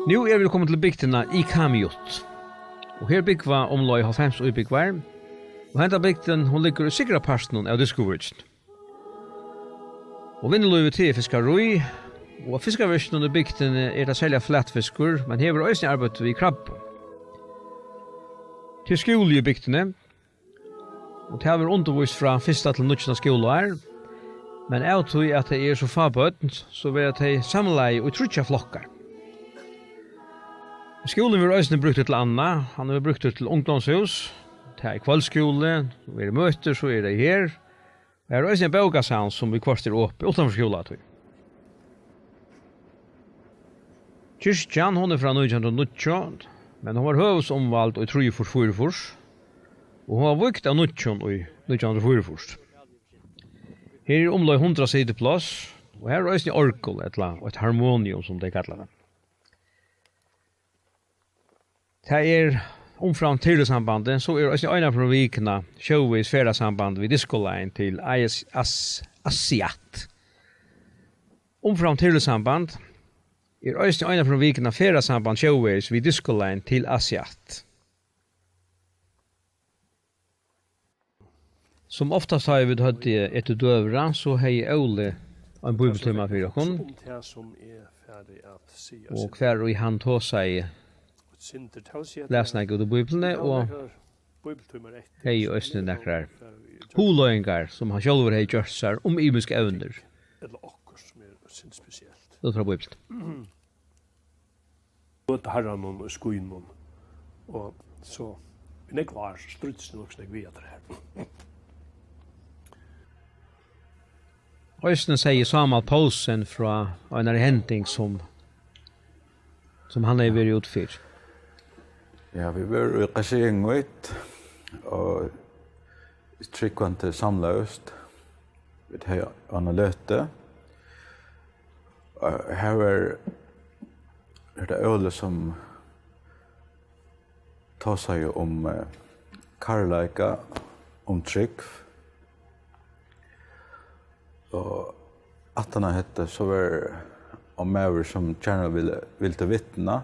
Nu vi kommet til bygdena Ikamiut. Og her bygva omlag 90 utbyggvar. Og henta bygden, hun ligger i sikra parsten av Discoverygen. Og vinneløyve til fiskarui, og fiskarvirsen i bygden det selja flatfiskur, men hever òsne arbeid i krabbe. Til skole i bygdene, og det har vært undervist fra fyrsta til nødgjene skoler, men av tog at det så fabøtt, så vil det samleie og trutja flokkar. Skolen vil òsne brukt til anna, han har brukt til ungdomshus, til kvällskole, vi møter, så det her. Det er også en bøgasans som vi kvarster opp utenfor skolen. Kyrkjan, hun fra 1990, men hun var høvesomvalgt i 344, og hun var vukt av 1944. Her er omlag 100 sideplass, og her er også en orkel, et harmonium som de kallar det. Det omfram Tyrlesambandet, så det også en av vikene sjåvis ferdasamband vid diskolein til Asiat. Omfram Tyrlesamband også en av vikene ferdasamband sjåvis vid diskolein til Asiat. Som oftast har vi hatt etter døvra, så har jeg Ole en bibeltømma for dere. Og hver og han tog seg läsna Gud och Bibeln och hej östne nekrar hulöingar som han själv har gjort sig om ibiska evner. Eller okkur som sin speciellt. Det fra Bibeln. Och herran och skuin och så vi kvar struts nog så vi det här. Östne säger Samuel Paulsen från en henting som han har varit utför. Ja, vi var i Ikamiut og tryggvante samlaust. Vi har analyte. Her var det øle som tar seg om karlaika, om trygg. Og at han hette så var om hevur som gjerne ville vittna.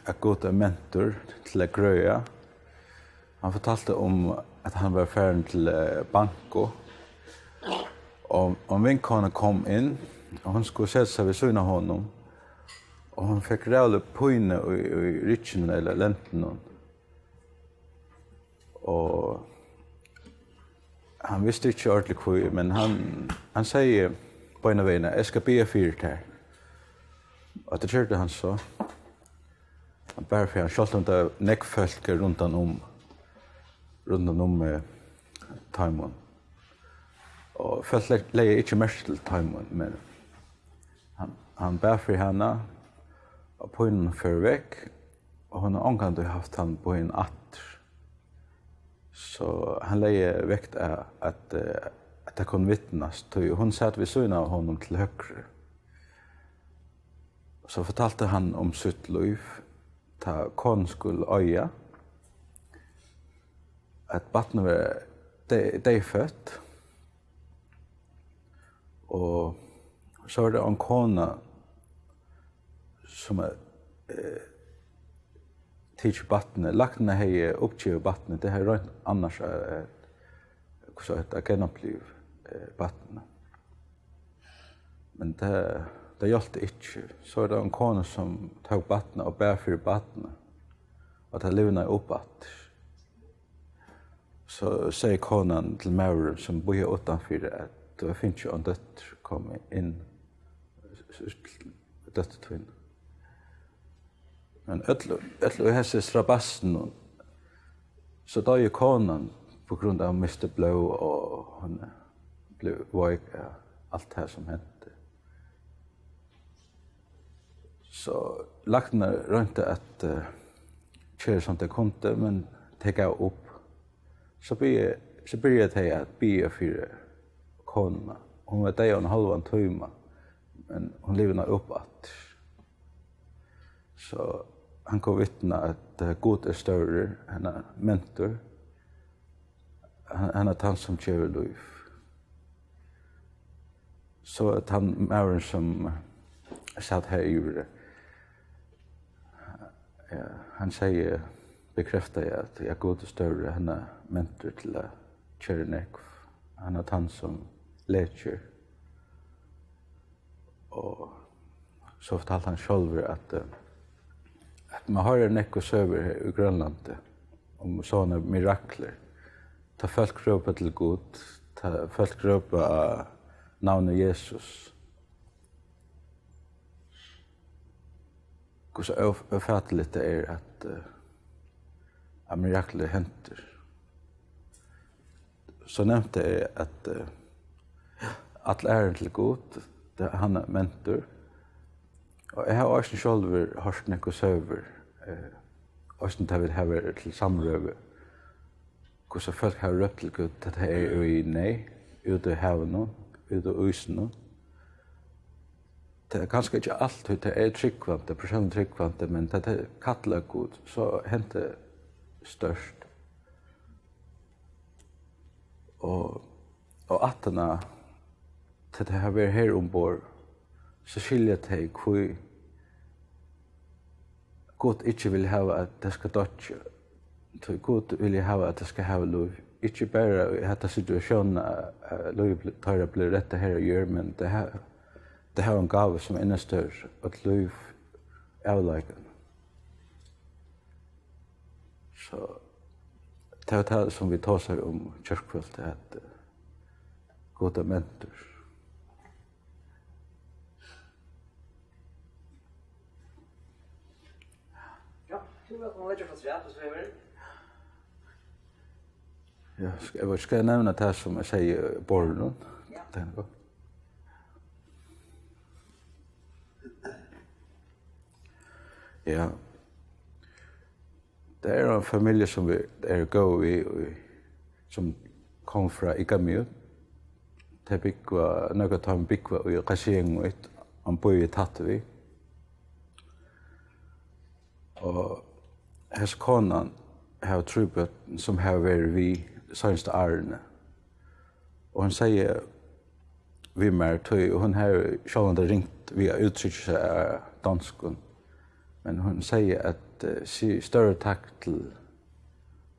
Att gå till mentor till att gröja. Han fortalte om att han var färdig till banko. Och vinkona kom in och hon skulle sätta sig vid syna honom. Och hon fick rävla pojne i rytten eller lenten. Och han visste inte ordentligt hur, men han säger på en av vägarna, jag ska be fyrt här. Och det körde han så. Han bär för han skjulte inte neckfolk runt om Taimon. Och folk lägger inte mest till Taimon, men han bär för henne och på en för veck och hon har angående haft han på en att. Så han lägger väckt att det kan vittnas. Hon satt vid syna av honom till högre. Så fortalte han om sitt liv, ta kon skulle øya, at barnet var de født, og så var det en kona som tidlig barnet, lagt ned hei oppgivet barnet, det har rønt annars så heter genoppliv barnet. Men det hjalp ikke. Så er det en kone som tar barnet og bær for barnet, og det livna opp at. Så sier konen til Mauren som bor utenfor at det finnes jo en døtter komme inn, døttertvinne. Men etter hese strabassen, så da er konen på grunn av mistet blod, og hun ble veik av alt det som hendte. Så lagtene rønte at kjøre som det kunde, men det gav opp. Så begynte jeg at bygge for kona. Hun var 1,5 timer, men hun livna opp at. Så han kunne vittna at Gud større, henne mentor, han han som kör liv. Så att han mären som satt här i han säger bekräftar jag att jag går till större han är mentor till att köra nekv. Han är han som leker. Och så fortalte han själv att man har en ekko söver i Grønlandi om sådana mirakler. Ta folk råpa till Gud, ta folk råpa navnet Jesus. Hur så öfatteligt det är att mirakler händer. Så nämnde jag att alla är till Gud, han är mentor. Og jeg har også selv hørt noe søver, også når vi har til samrøve, hvordan folk har røpt til Gud, at det er i nei, ute i havet, ute i øysen. Det er ganske ikke alt, det er tryggvante, personlig tryggvante, men det er kattelig Gud, så hent det størst. Og attene, til det har vært her ombord, så skiljer det hvor Gud ikke vil ha at det skal dødje. Gud vil ha at det skal ha lov. Ikke bare i dette situasjonen at lov blir rett her og gjør, men det har en gave som er større, at lov avleggen. Så det er det som vi tar seg om kjørkveld, at Gud er mentor. Ja, ska jag nämna det som jag säger borren? Ja. Ja. Det är en familj som vi är gå i som kom från Ikamiut. Det bygga något han bygga i Ikamiut om på i Tatvi. Og hans konan har trubet som har vært vi seneste årene. Og hun sier vi mer tøy, og hun har sjålande ringt via uttrykkelse av danskun. Men hun sier at større takk til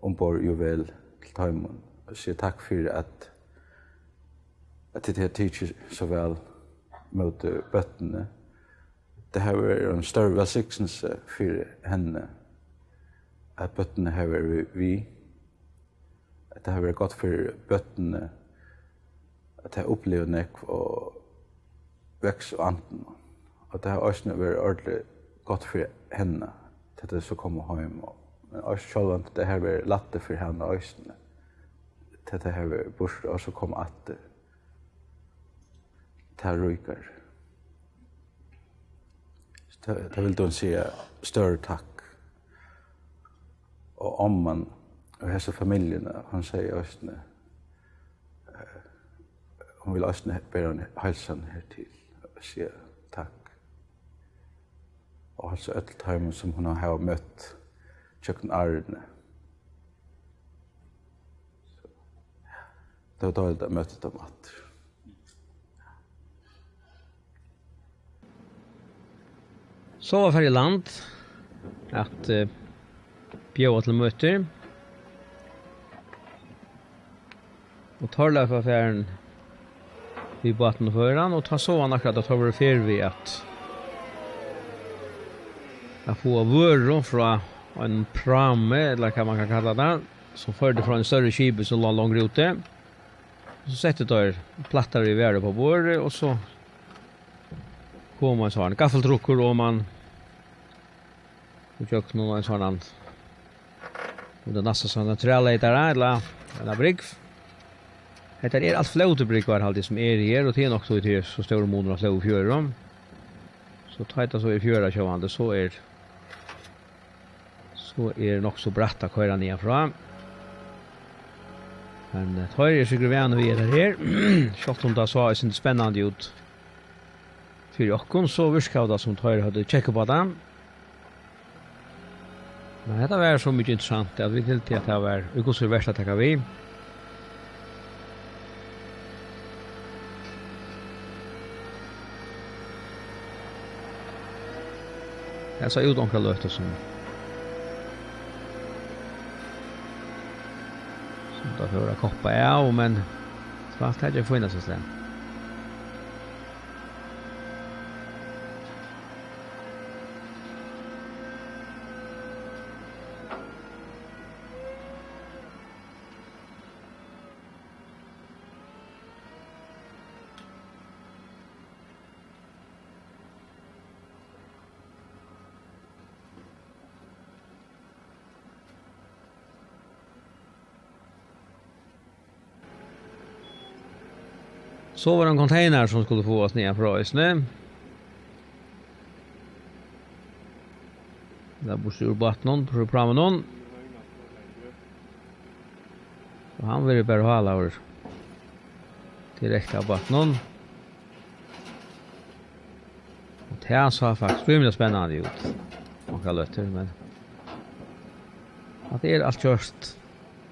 ombord Juvel til Taimon. Og sier takk for at det har tidsi så vel mot bøttene. Det har vært en større velsiktelse for henne at bøttene har vært vi. At det har vært godt for bøttene at de har opplevd nekv og veks og anten. Og det har også vært ordentlig godt for henne til det så kommer hjem. Men også selv det har vært latte for henne også til det har vært bort og så kommer atter til rykere. Det vill då säga större tack. Och om man och hela familjen, han säger också hon vill också bära en hälsan här till och säga tack. Och alltså ett time som hon har mött köken Arne. Så då det mötet om att Så var färdig land att bjöa till möter. Och Thórleif var färden vid båten och föran och ta så han akkurat att han var färdig vid att få vörron från en pramme, eller vad man kan kalla det, som förde från en större skib som låg långt ute. Så sätter där plattar i värde på bordet och så kommer man så en gaffeltruckor och man och jag någon sån annan och det nästa såna träletar eller en brygg. Det är allt flötebrygg var alltid som är här och det är också det så stora månader att flöta fjörrum. Så tajta så är fjörra sjövande så är det nog så bratt att köra ner fram. Men tar är så grövän vi är här. Schott om det så är det spännande ut. För jag så viskade som tar hade checkat på dem. Men det var så mycket intressant att vi till att det var också värst att ta vi. Jag sa ut onkla löfte som då för att koppa av, men svart hade jag funnits istället. Så var det en container som skulle få oss ner från oss nu. Där borde ur botten för att pröva någon. Så han vill bara hålla över direkt av botten. Och det här så faktiskt rymligt spännande ut. Man kan löta men att det är allt körst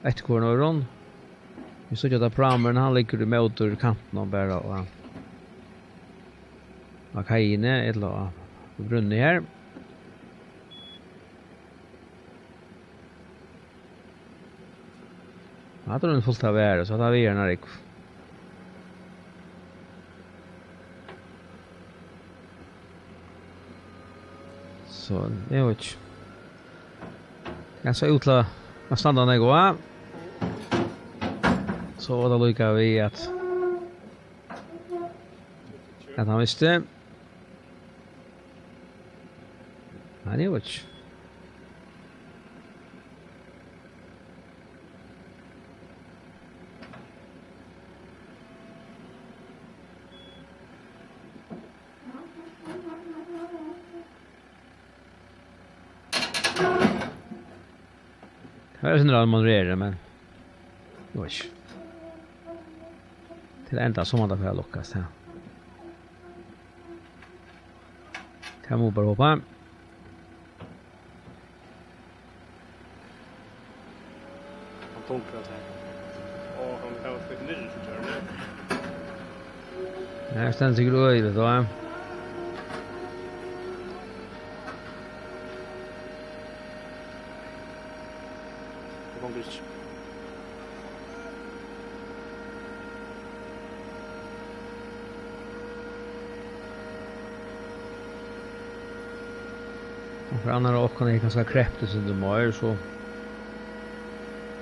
ett kornöron. Vi såg att pramern han ligger i motor kanten och bara och kajine eller brunni här. Jag tror den fullt av värde så att vi är när det så jag vet inte. Jag ska utla att stanna när gå. Så var det lycka vi att han visste. Han är ju jag vet inte om man reagerar, men oj. Till ända som man där får lockas här. Kan man bara hoppa. Han tonkar sig. Och han har fått ny för nu. Nej, jag ställer sig glöj det då. För andra och kan jag ganska kräfta sig det mer så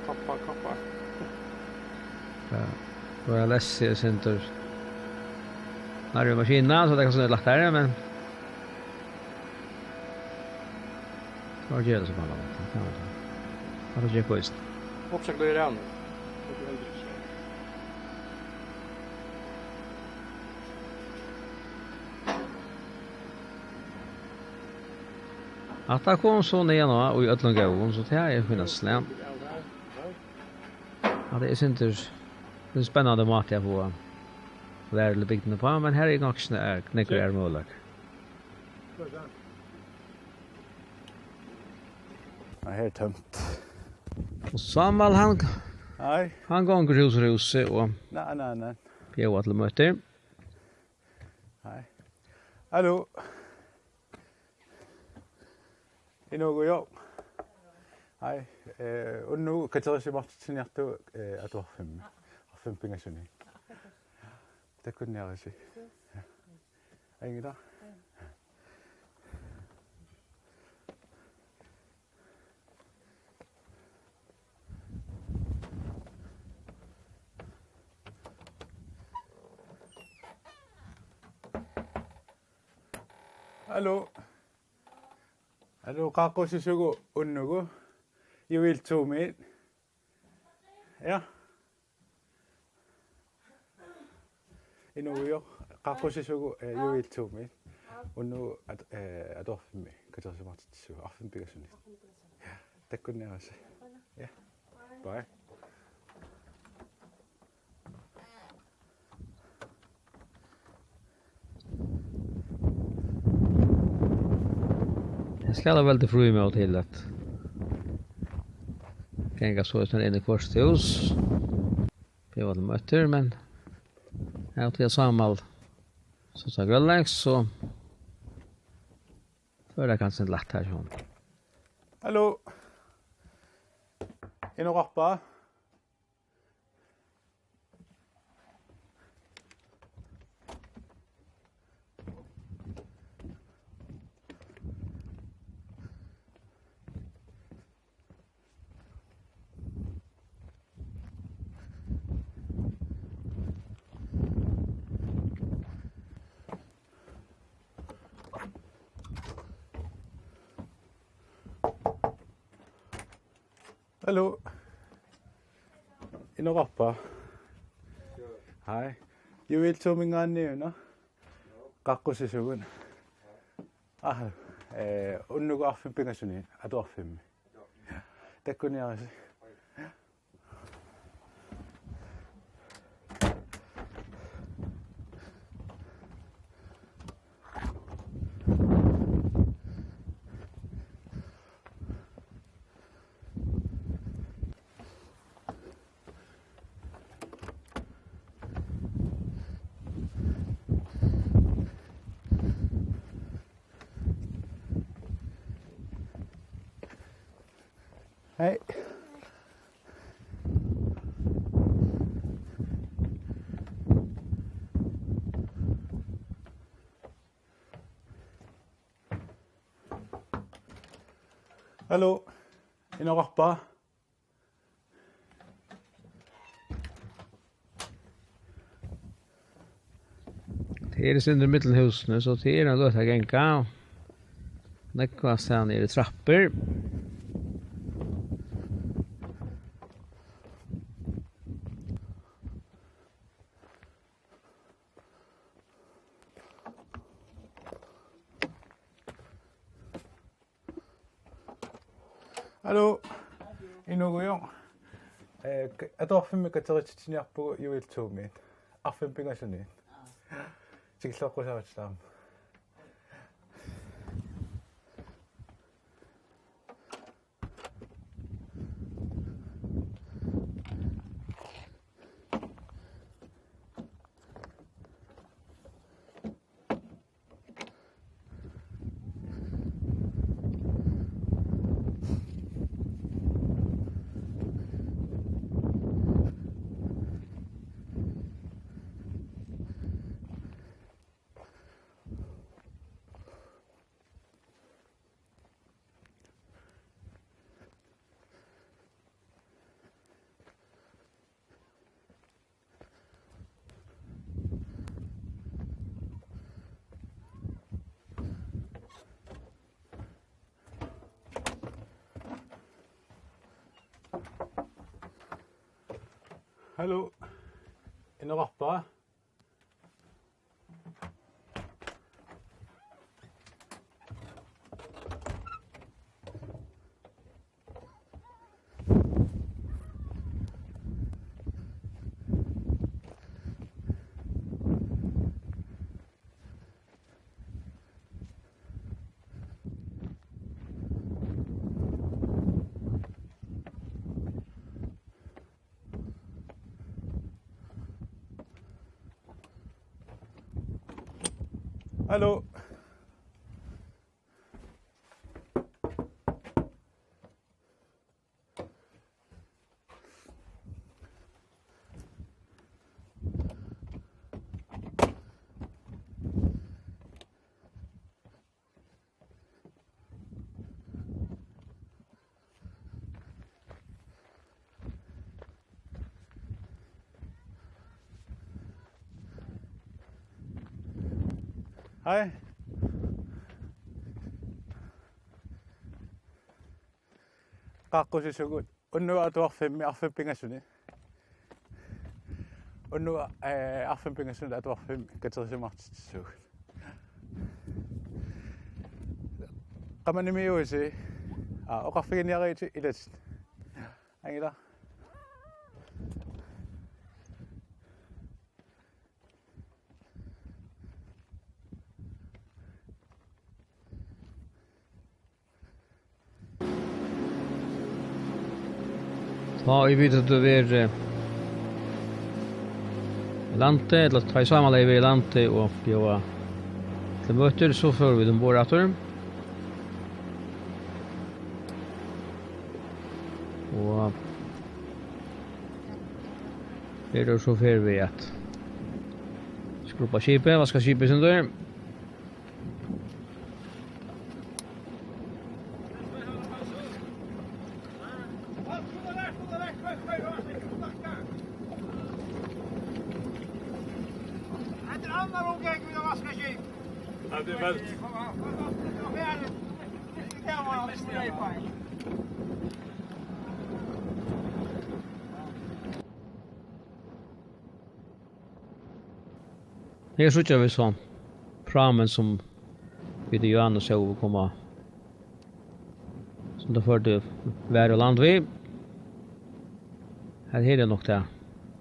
kappa. Ja. Då jag läser center. När det maskinen så det kan så lätt där men vad gör det så bara. Vad gör jag just? Uppsök då är det annat. Att det kom så ner nu och i öllongån så det här är finnas slän. Ja, det är inte det spännande mat jag får lära lite bygden på, men här är också knäcker är möjligt. Ja, här är tömt. Och Samal han Nej. han gånger hos Rose och Nej. bjöd till möte. Nej. Hallå. I något jobb. Nej, och nu kan jag se bort sin hjärta att ha fem pengar sen. Det kunde jag se. Ingen dag. Hallå, kako sisugo unnugo. Juvel II. Ja. I New York, kako sisugo Juvel II. Unnu at off me. Kan jag se vart så affen bygger så lite. Ja, det kunde jag se. Ja. Bye. Jag ska väl det fru med till att gänga så utan in i kvarstehus. Det var det möter, men jag har till Samal så sa Grønlandi så Då är det kanske inte lätt här så. Hallo. Er noe rappa? Hallo. Er noe rappa? Hei. Juvel II min gang nu, no? Kakko se sugun. On noe affin pengasuni, at affin. Det kunne jeg også. Hej. Hallo. Er noe rappa? Det är det synder mittelhusen så det är en löta gänga. Nekva stan är det trappor. Hallo. Er noe jo? Jeg tror for meg at jeg ikke kjenner på Juvel II min. Affen penger sånn din. Sikkert slår på seg et slam. Hallo. Er noe rappa? Hallo. Hej. Kakko se sugut. On nu at affem pengasuni. On nu affem pengasuni at affem katse matsu. Kamani mi usi. O kaffe ni ari i det. Angela. Ja, vi vet att det är lante, eller ta samman i lante och bjöa till möter så för vi de båda tur. Det är så för vi att skrubba skipet, vad ska skipet sen där? Det är väl. Här så vi så pramen som vid Johan och så komma som det förde vär och land vi. Här är det nog där.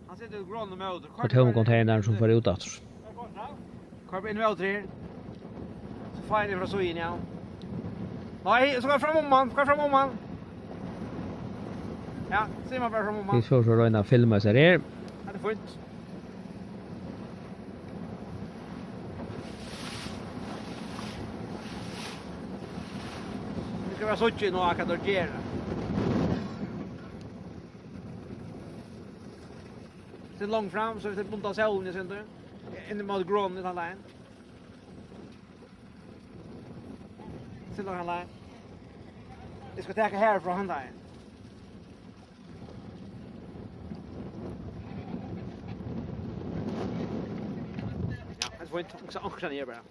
Han sitter i grön med Att hon containern som för ut att. Kör in med tre. Så får ni från så in ja. Nej, så går fram om man. Ja, ser man bara fram om man. Vi får så röna filma så här. Ja, det får inte. Det ska vara så tjej nu att det gör. Sen långt fram så vi ser bunta solen i center. In mot grön i den line. Sen långt line. Det ska ta här från handen. Ja, det får inte också ankra ner bara.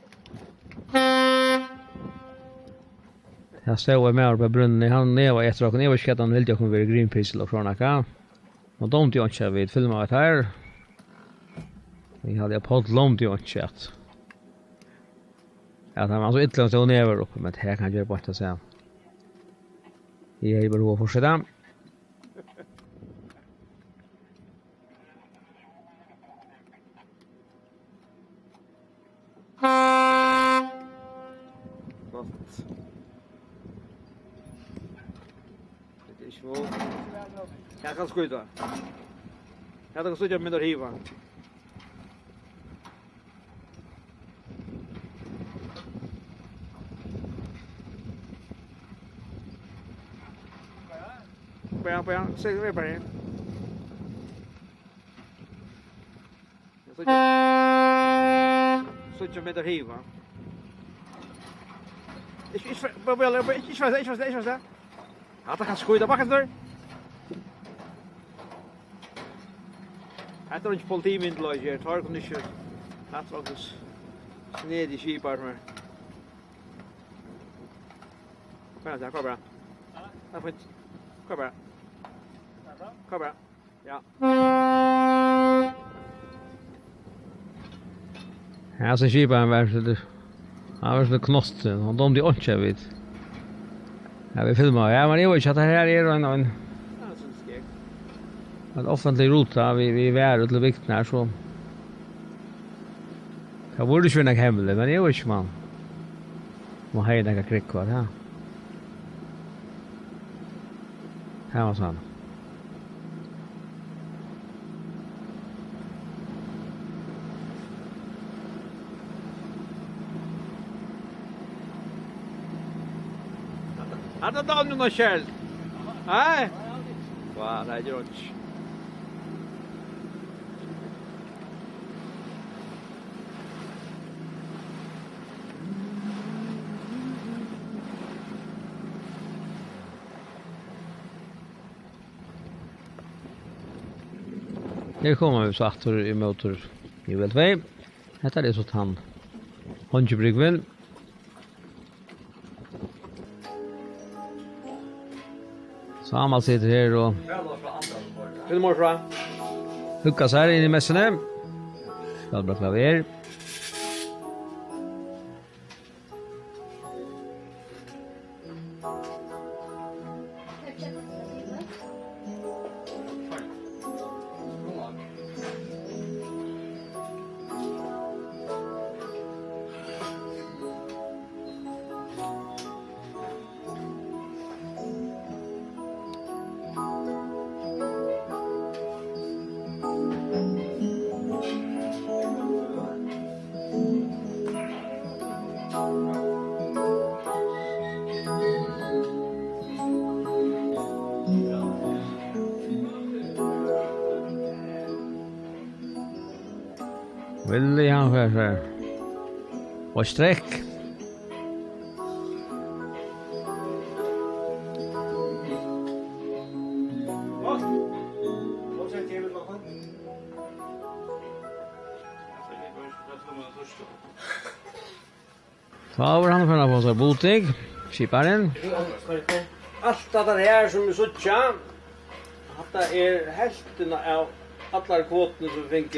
Jag såg med på brunnen han var ett rak ner och skatt han ville jag kunde vara Greenpeace eller från Aka. Och de inte vid filma det här. Vi hade på långt ju chat. Ja, han var så ytterligare så ner uppe men det kan jag bara inte säga. Jag är bara fortsätta. Jag kan skjuta. Jag kan skjuta med hiva. Börja, se det bara. Skjuta med hiva. Ich weiß. Ja, da kannst du skjuta backen där. Jag tror inte politimyndighet lägger tar kondition. Att också sned i skipar med. Kom bara. Ja, fint. Kom bara. Ja. Ja, så skipar var det. Han var så knost och de inte vet. Ja, vi filmar. Ja, men det var ju att det här är en offentlig ruta vi är till vikten här så. Jag borde ju finna hemligt, men jag vet inte man. Man har några krick kvar här. Här var sån. Hade då nu någon kärl. Nej. Vad det gör inte. Nu kommer vi så åter i motor Juvel II. Detta är så att han Honjebrygvel. Saman sitter här och Vill du från? huggas här in i mässorna. Ska bra klaver. William för och sträck. Så var han för på så botig, skiparen. Allt det här som vi suttja, att det hälften av alla kvotene som vi fick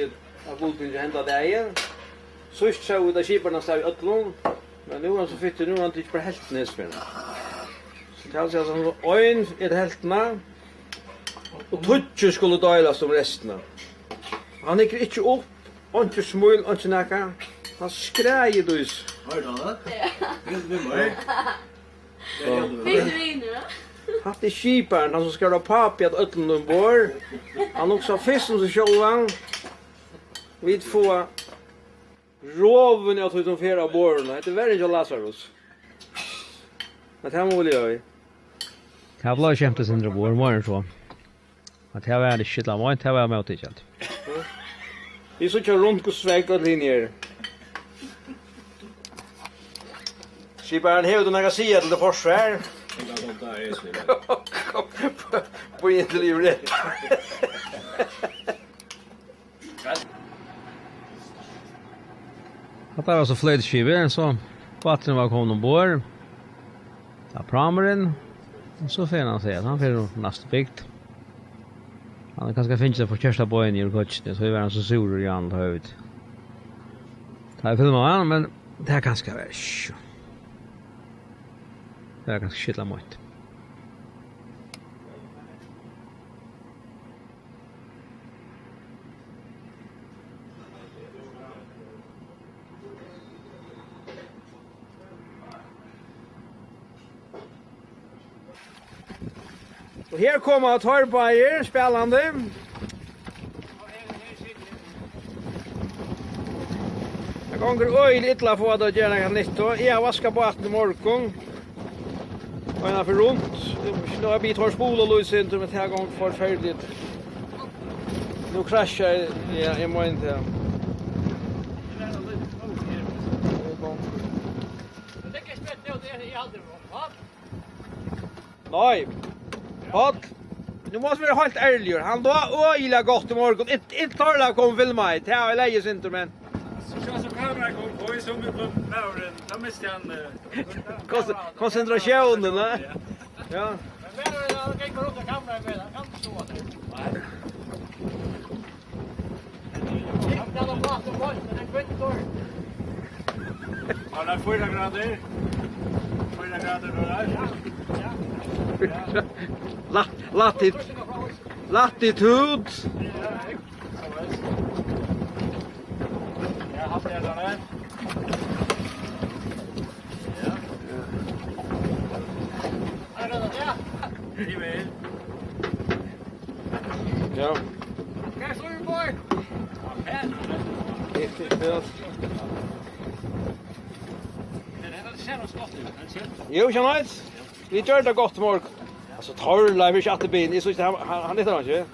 av boting hända där. Sist så vi där skiparna stod i öllon, men nu är så fitt nu han inte bara hälften näspen. Så det alltså som en är hälften och tutju skulle delas som resten. Han gick inte upp, inte smul, inte näka. Han skräjer dus. Hör du det? Det mig. Fick du in nu? Hatt i skiparen, han som ska ha papi att öllon ombord. Han också fisk som sig själva. Vi får roven jag tog som flera av borgarna. Det är värre inte Lazarus. Men det här må väl göra vi. Det här blev kämpat sin drabor, var så. Att det här var det kittla, var inte det var med och tidigt. Vi så kör runt och svägt att linjer. Skiparen hevur några sidor till det försvar. På inte liv rätt. Att det var så flödskiver så vattnet var kommit ombord. Ta pramaren. Och så får han säga att han får nästa byggt. Han kanske finns det på första bojen i coachen så är han så sur i andra huvudet. Det här filmar han men det här kanske är det är ganska skittla mot. Och här kommer Torbajer spelande. Jag gånger öjl ytla få att göra något nytt. Jag vaskar båten i morgon. Och en för runt. Nu har vi tar spol och lus inte med det här gången förfärligt. Nu kraschar jag må inte. Nej. Vad? Nu måste vi ha helt ärlig. Han då öjla gott i morgon. Inte Thórleif kom filma det. Det har läges inte men. Så kameran kom på som på Lauren. Då måste han Koncentrationen, va? Ja. Men det gick bara upp kameran med. Kan inte stå där. Nej. Jag har pratat om det. Den kvitt då. Han har 4 grader. 4 grader då där. Ja. Latitud. Ja, har det där. Ja. Kan slå ju boy. Jo, känns. Vi gör det gott morgon. Alltså Thórleif är chatte bin. Så han heter han inte.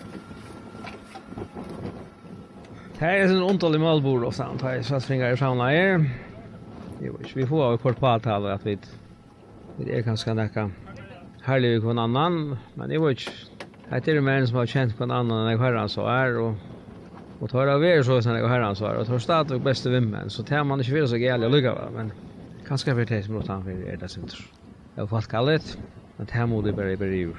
Det här är en ontalig målbord och sånt. Det är så att fingrar i sauna är. Vi får ha kort på allt här att vi är ganska näka härlig på en annan. Men det var inte. Det är män som har känt på en annan än jag herran så är. Och tar av er så sen jag herran så är. Och tar stadigt bästa vimmen. Så tar man inte för så gärna att lycka va. Men ganska för det som låter han för er det syns. Jag har fått kallet. Men det här modet bara är ur.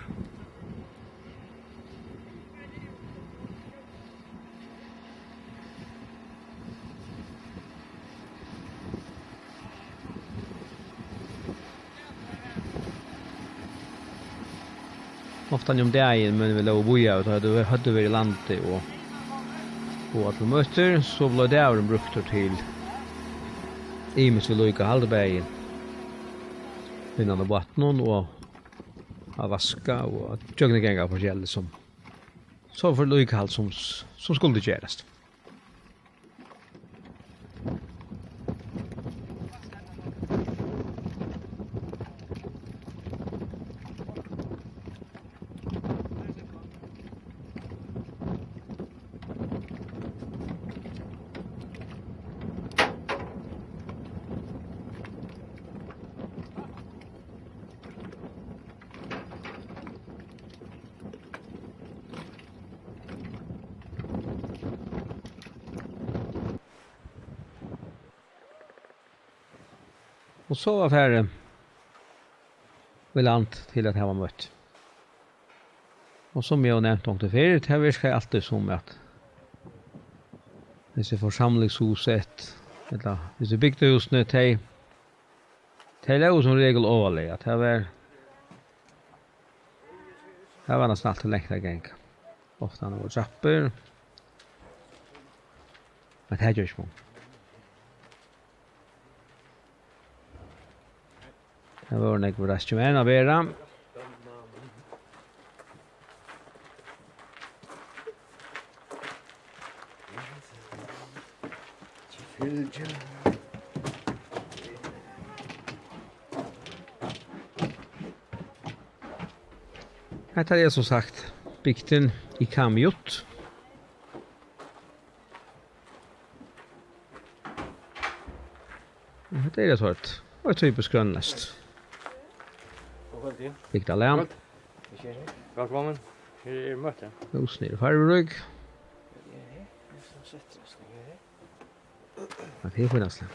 Ofta om det är men vi låg boja och hade vi i landet och att vi möter så blev det en brukt till Imis vi låg halvbergen innan vattnet och att vaska och att jögna gänga på gäll som så för låg halt som skulle göras. Och så var färre vi land till att ha mött. Och som jag nämnt om det förut, det virkar alltid som att dessa församlingshuset, eller dessa bygdehus nu, det är som regel överlig, att det var nästan alltid längre gäng. Ofta några trappor. Men det här gör inte. Det var några restaurang av era. Här är som sagt bygden Ikamiut. Det är det svårt. Och typiskt grönlast. Bygda län. Välkommen. Här är möte. Osnir farbrug. Ja, det är för nästan.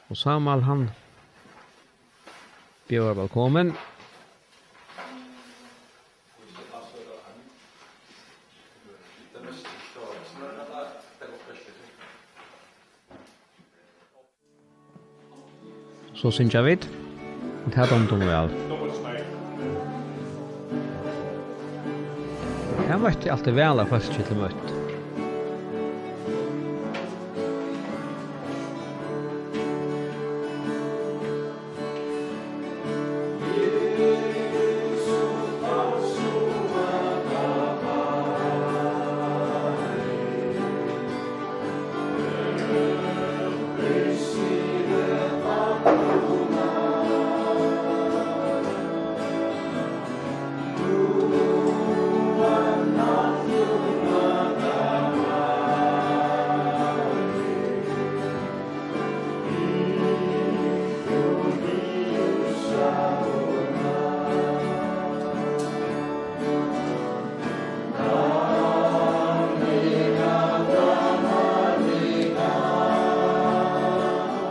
Och Samal han bjöd välkommen. Så syns jag vid. Det här de väl. Jag mötte alltid väl att först till möte.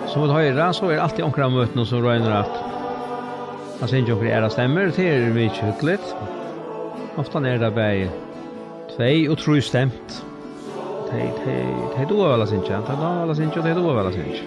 Som att höra så är det alltid omkring möten som röjner att inte omkring era stämmer. Det är mycket hyggligt. Ofta är det bara 2 och 3 stämt. Det är då väl att inte. Det är då väl att inte.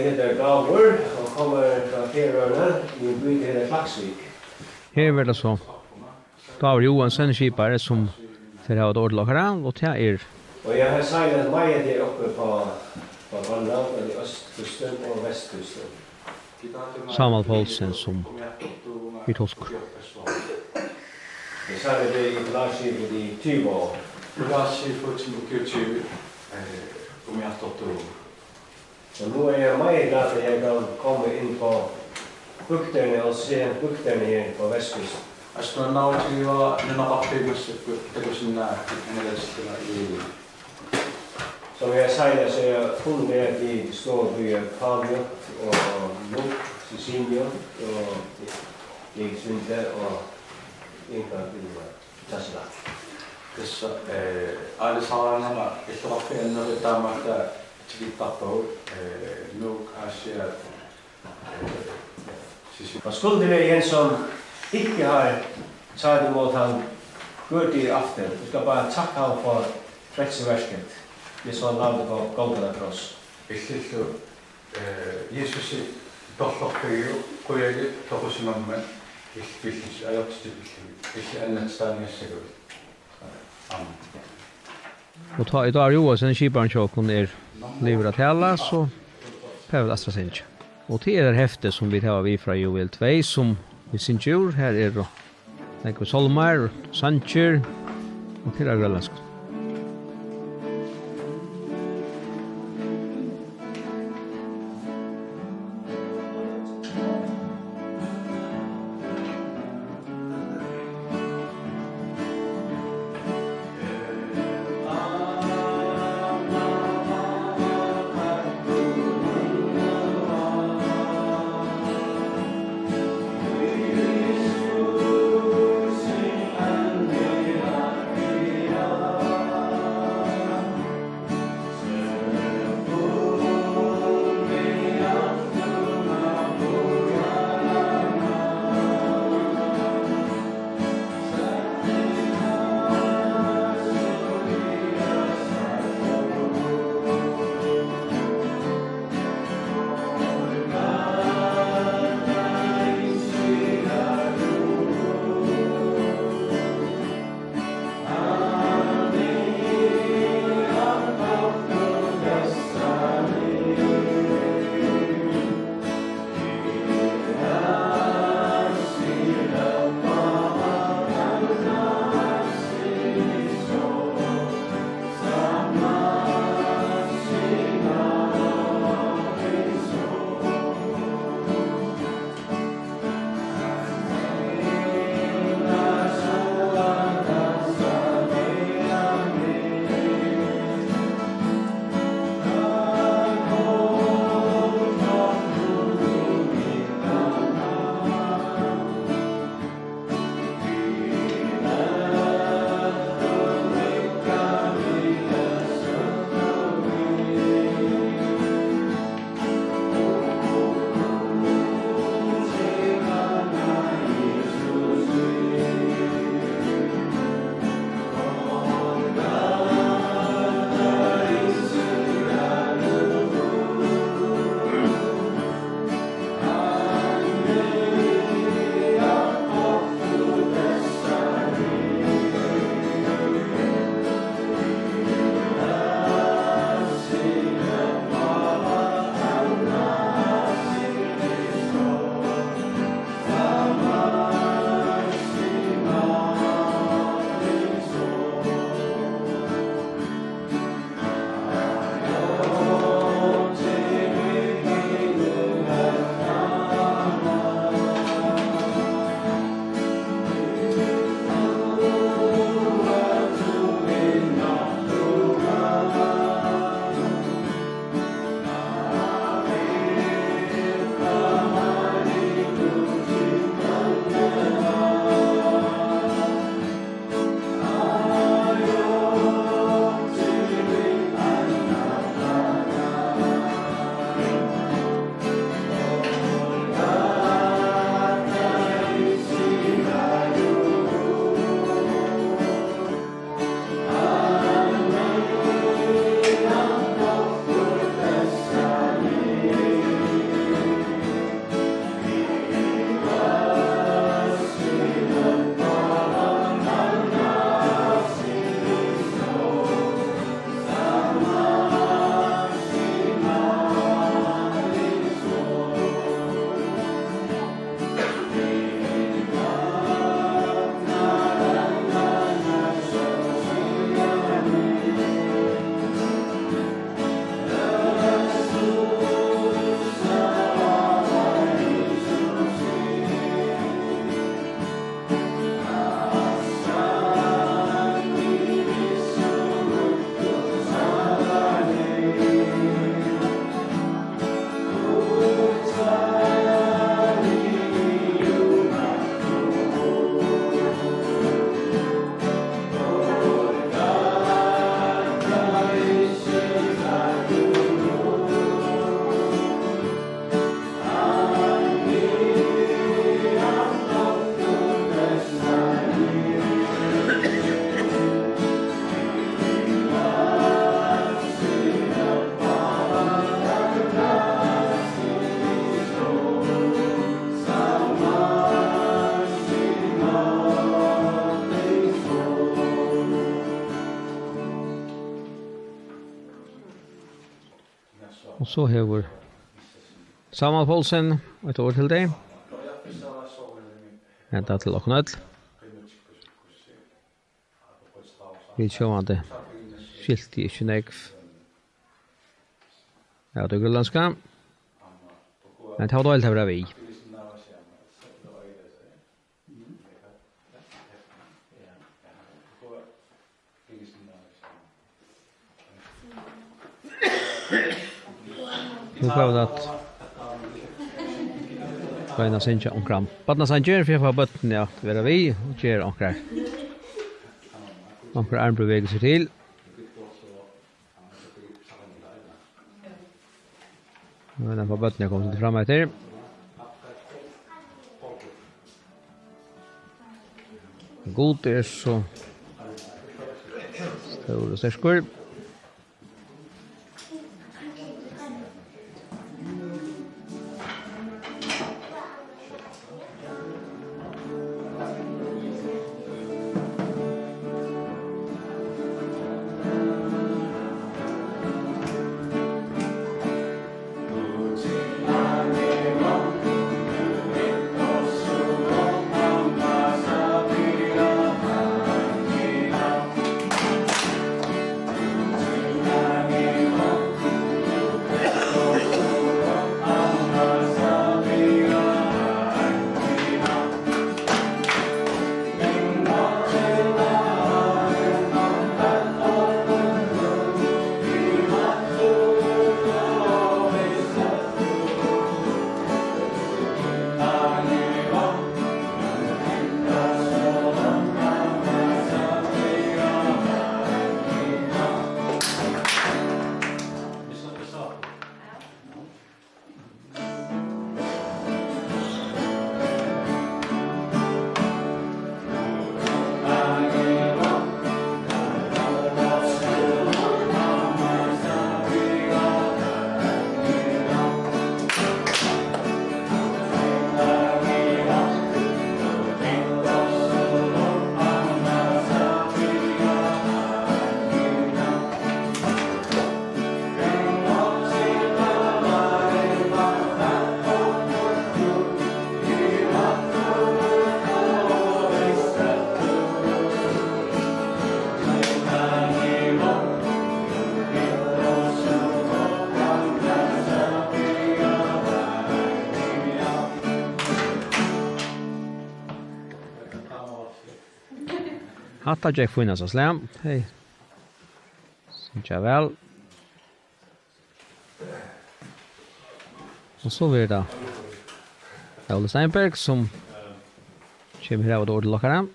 heter Gavur og kommer fra Færøyene i en by til Klaksvik. Her var det så. David Johansen skipare som för ha ett ordlagare och det är Og jeg har seilet meg der oppe på Grønland, i østkusten og vestkusten. Samal Paulsen som vi tosk. Jeg seilet det i Glasskipet i 20 år. Glasskipet som er 20 om jeg har Og nå er jeg meget glad at jeg kan komme inn på bukterne og se bukterne her på vestkusten. Asta nautiwa ninapappimassa tekosinna enelestillä i Som jeg seiler så er jeg funnet i store byer Ikamiut og Nuuk, Sisinio og Svindle og Inka i Tasselat. tässä aalisaalana itraffeenna vetämättä tikittapo Nuuk asia Og skulle det være en som ikke har taget imod ham, gør det i aften. Du skal bare takke ham for frelseverket, hvis han lavede på Golgata-kross. Illillu Jeesusi tollokkiu kujegi tokusimamman illis ajattibilli illi annetstaaniassagu. Amen. Och ta idag Johansen skiparen tjockon lever att hela så behöver AstraZeneca. Och det är häfte som vi tar vi från Juvel II som vi sin djur. Här är då Nekko Solmar, Sancher och till Grønlandsk. Så hevur Saman Polsen ett år till dig. Ända till och nöll. Vi sjåvande skilt i Kinekv. Ja, det är grönlandska. Men det har dåligt över vi. Nu får vi att Reina Sinja omkram. Badna Sanjer för få botten ja, vara vi och ger omkring. Omkring armbevegelse sig till. Nu när på botten jag kommer till fram här. God är så stor så skor. Hatta Jack Fuinas och slam. Hej. Synja väl. Och så blir det Olle Steinberg som kommer här och då till lockaren.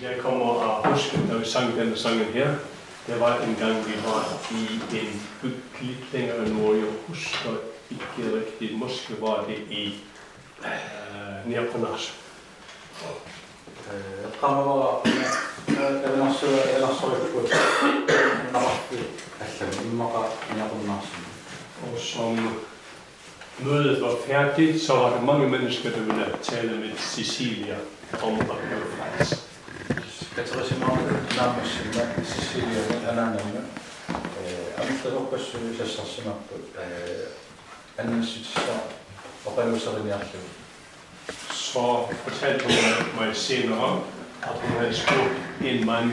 Jag kommer att huska när vi sang den sången här. Det var en gång vi var i en bygd lite längre norr. Jag huskar inte riktigt. Måste vara det i nere på Nars. Kan man vara eller måste eller så på och som mötet var färdigt så var det många människor som ville tala med Cecilia om att bli Jag tror att man närmast med Cecilia en annan. Att det hoppas så så en system och en sorglig så fortalte hun mig senere, at hun havde spurgt en mand,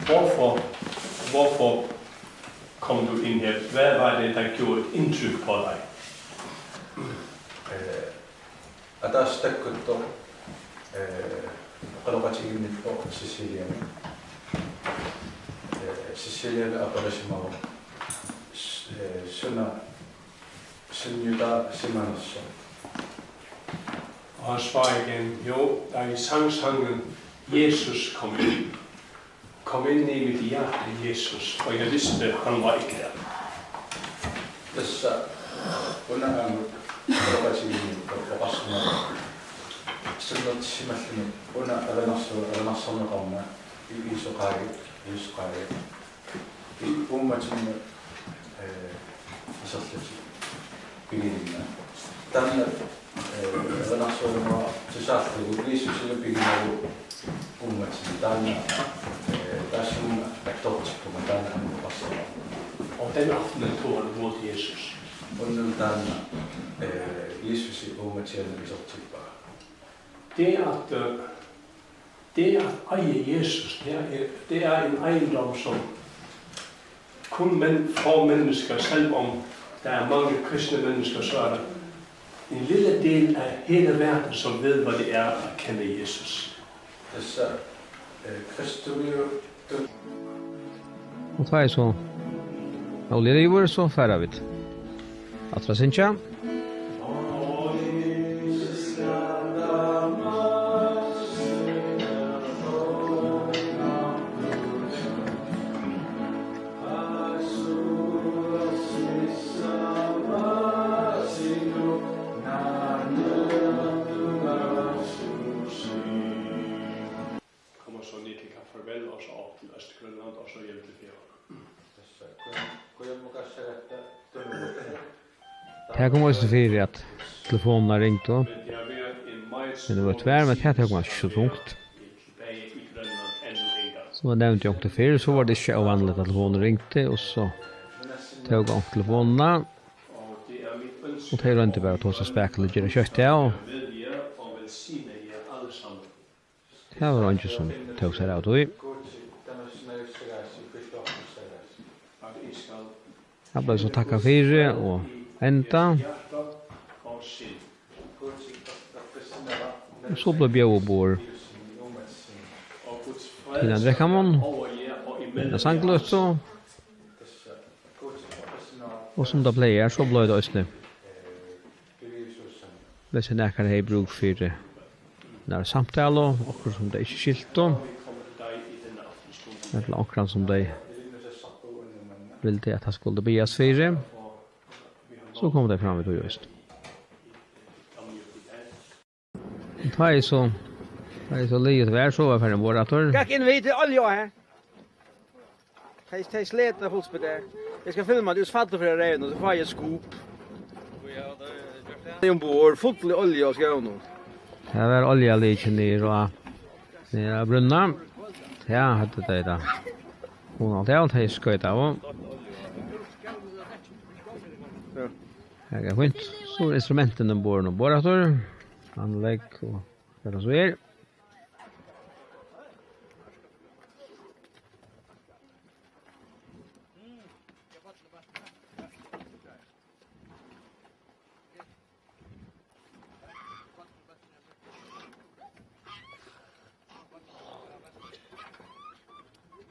hvorfor kom du ind her? Hvad var det, der gjorde et indtryk på dig? At der stakket då qalqatiini på Cecilia. Cecilia er operational. Synyda Simanos. Og han svarer igen, jo, da I sangen, Jesus kom ind i mit hjerte, Jesus, og jeg vidste, at han var ikke der. Dessa underhånd qalqatiini på resten af Sundot Simathini under Avanasson Roma i Husgardi i ummatin asatlet bigina dan Avanasson Roma tsatli ublisu sila bigina ummatin dan dasum aktot komandan passa Og den aften tog han mod Jesus. undan Jesus i ometjenerens opptypa. Det at eie Jesus, det er en eiendom som kun få mennesker, selv om der er mange kristne mennesker, så er det en lille del af hele verden, som ved, hvad det er at kende Jesus. Dessa Kristus Og det er så olje river, så færre vi. Atra Sintja. Kommer så ned til farvel, og så op til Østgrønland, og så hjem til fjord. Det kom også fyrir at telefonen ringte, men det var tvær, men det kom ikke så tungt. Så var nevnt jeg til fyrir, så var det ikke avvanlig at telefonen ringte, og så tog jeg telefonene, og det var ikke bare å ta seg spekler og gjøre kjøttet, og det var ikke som tog seg av det. Jeg ble så takket fyrir, og enda. Og så ble bjøvebord til en drekkamon, en sangløs og som det pleier, så ble det også hvis jeg nekker hei bruk for nær samtale, akkur som det ikke skilt eller akkurat som det ville det at han skulle bias fyrir, så kom det fram i just. Det er så livet vær, så var for en vårator. Gakk inn vid til olja her. De sleter fullt der. Jeg skal filme at du fatter for reven, og så får jeg skop. Det er ombord, fullt med olja og skjøn. Det var olja litt nere av brunna. Ja, hadde det da. Hun hadde alt hei skøyt av. Her er fint. Så er instrumenten ombord og vårator. Anlegg og det så er.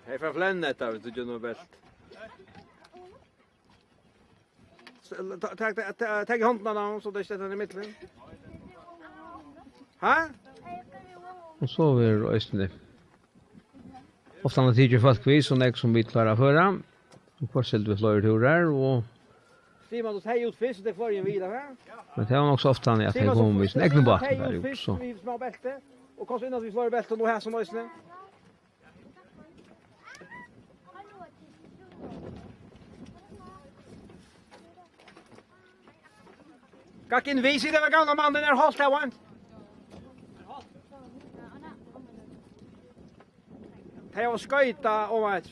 Hei fra flennet da, hvis du gjør noe best. Tag i hånden av så det stedet i midtelen. Hæ? Og så er det østene. Ofte han har tidligere folkvis, og nek som vi klarer å føre. Og fortsatt vi fløyer turer, og... Simon, du tar ut fisk, det får jeg videre, hæ? Men det var nok så ofte han at jeg kom med sin egen baten der, jo, så... Vi små belte, og kanskje innan vi fløyer belte, og nå her som østene. Gakk inn vis i det var gamle mannen der holdt her, vant. Det var skøyta om et.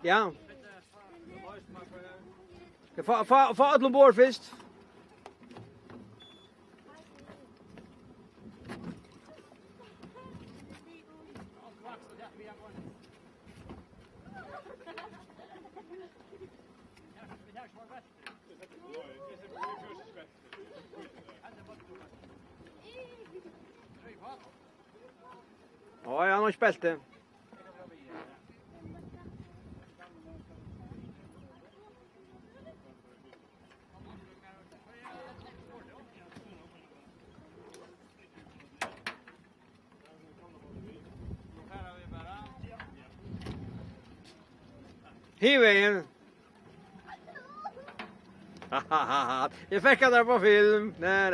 Ja. Få alle ombord først. Ja, han har spilt det. Hiven. Jag fick det på film. Nej.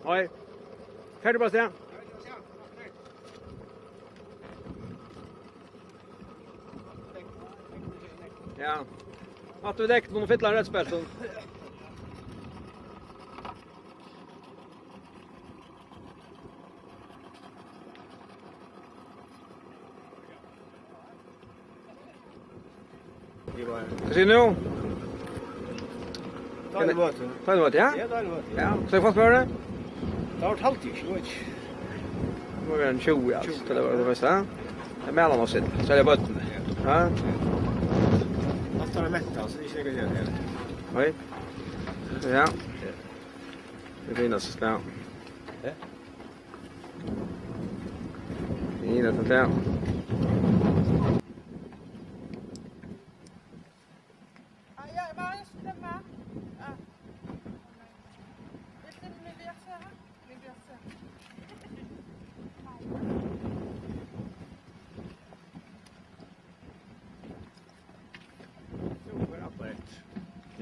Oj. Färdig bara det. Ja. Att du däck någon fylla rätt spel så. Vad säger nu? Ta det bort. Ta det bort, ja? Ja, ta det bort. Ja, så jag får klara det? Det har varit halvtid, jag vet inte. Det var en 20, alltså. Det var det bästa. Det är mellan oss, så är det botten. Ja. Allt är mätt, alltså. Det är inte det. Oj. Ja. Det finaste spel. Ja. Finaste spel.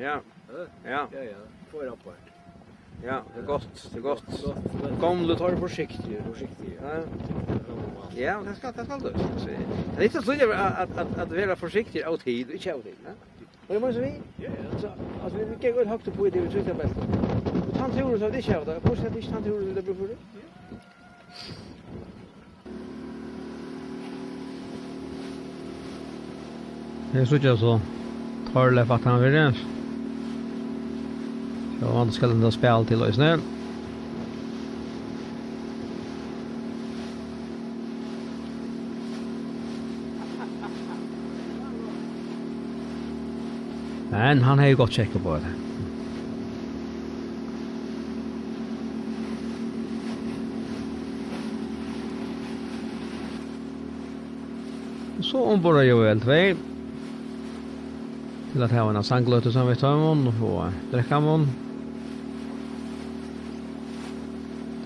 Ja. Ja. Ja, ja. Får jag på. Ja, det är gott. Det är gott. Kom du tar det försiktigt. Ja. Ja, det ska du. Det är inte så att vara försiktig av tid, inte av tid, va? Och det måste vi. Ja, så alltså vi kan gå högt på det vi trycker bäst. Han tror så det är så där. Fortsätt inte han tror det blir för det. Det är så jag så. Thórleif att han vill det. Så han ska ändå spela till oss nu. Men han har ju gått checka på det. Så ombordar Juvel II. Till att ha en sanglöte som vi tar om och få dricka om.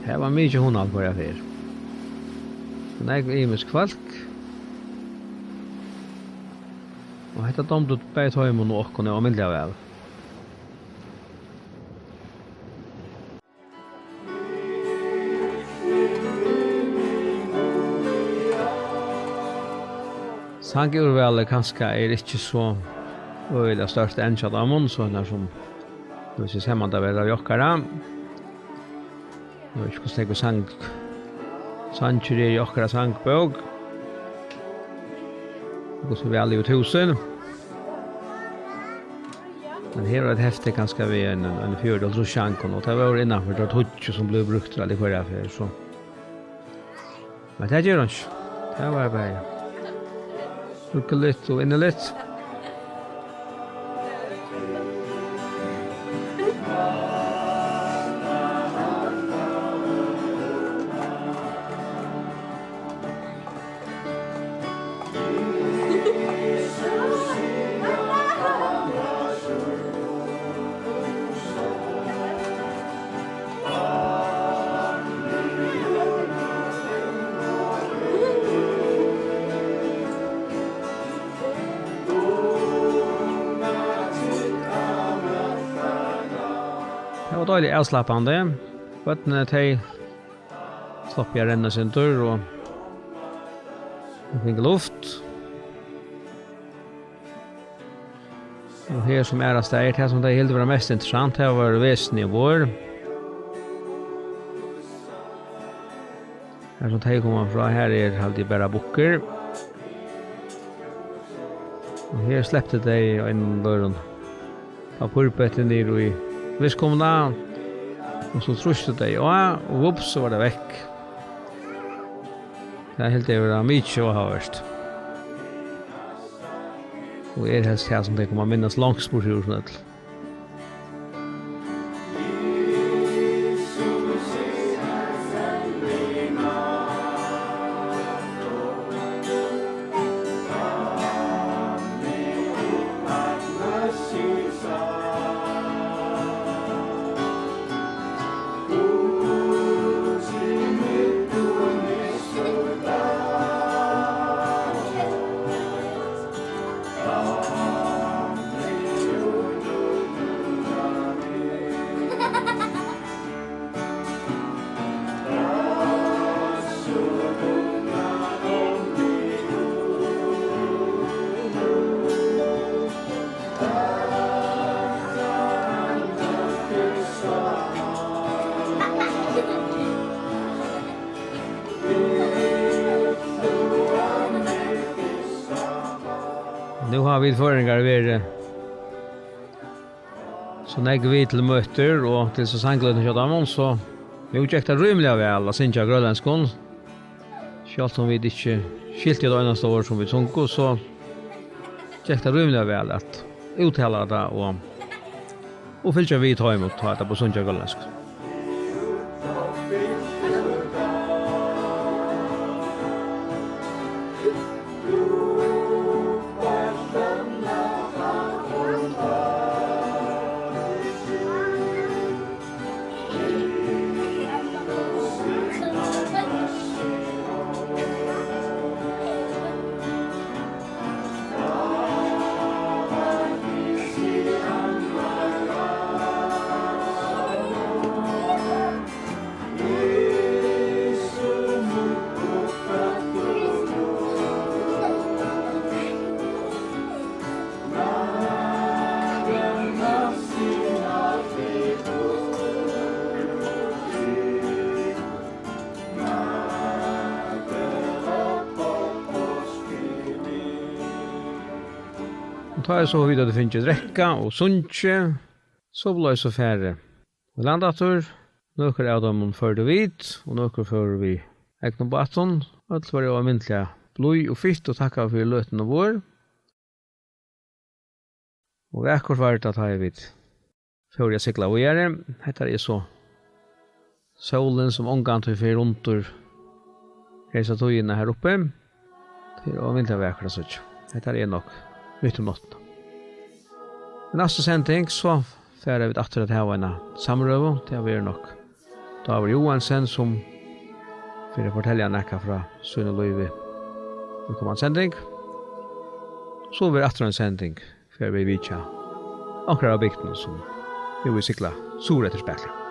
Det var mycket honal på det här. Men det är imisk folk. Och detta dom du bär ta om och åkone och milja väl. Sangurväl kanske är inte så öliga störst ända damon så när som det ser hemma där väl jockara. Jag ska stäcka sankturie jockara sankbog. Och så väl Juvel II. Men här är ett häfte ganska vi en fjärde och chankon och det var innanför det touch som blev brukt alldeles för så. Men det gör inte. Det var bara. Lukka lite och inne lite. Det var dåligt avslappande. Vattnet hej slapp jag renna sin tur och fick luft. Och här som är det här som det helt var mest intressant här var västnivåer. Här som det kommer från här är alltid bara böcker. Och här släppte det en dörren av pulpeten ner i viskomna och så tröstade det och whoops så var det väck. Det är helt över mycket och har varit. Och är helst här som det kommer minnas långspårsjordnet. vi föringar vi så när vi till möter och till så sanglöden kör dem så vi utjektar rymliga väl att synja grönländskon. Självt om vi inte skilt det ena år som vi sunko så utjektar rymliga väl att uttala det och fylja vi ta emot ta det på synja grönländskon. Ta är så vidare det finns dräcka och sunche så blir så färre. Och landator några av dem förde vid och några för vi ägna baton allt var det myntliga blod och fisk och tacka för löten och vår. Och akkurat var det att ha vid för jag cykla och är det så solen som omgant för runt resa tojerna här uppe. Det är myntliga verkar så. Det är nog mitt om natten. Nästa sändning så färre vi att det här var en samröv. Det har vi nog David Johansen som för att fortälja näka från Sunne Löjve. Nu kommer en sändning. Så vi att en sändning för vi vitja. Akkurat av bygden som vi vill cykla sur efter spekla.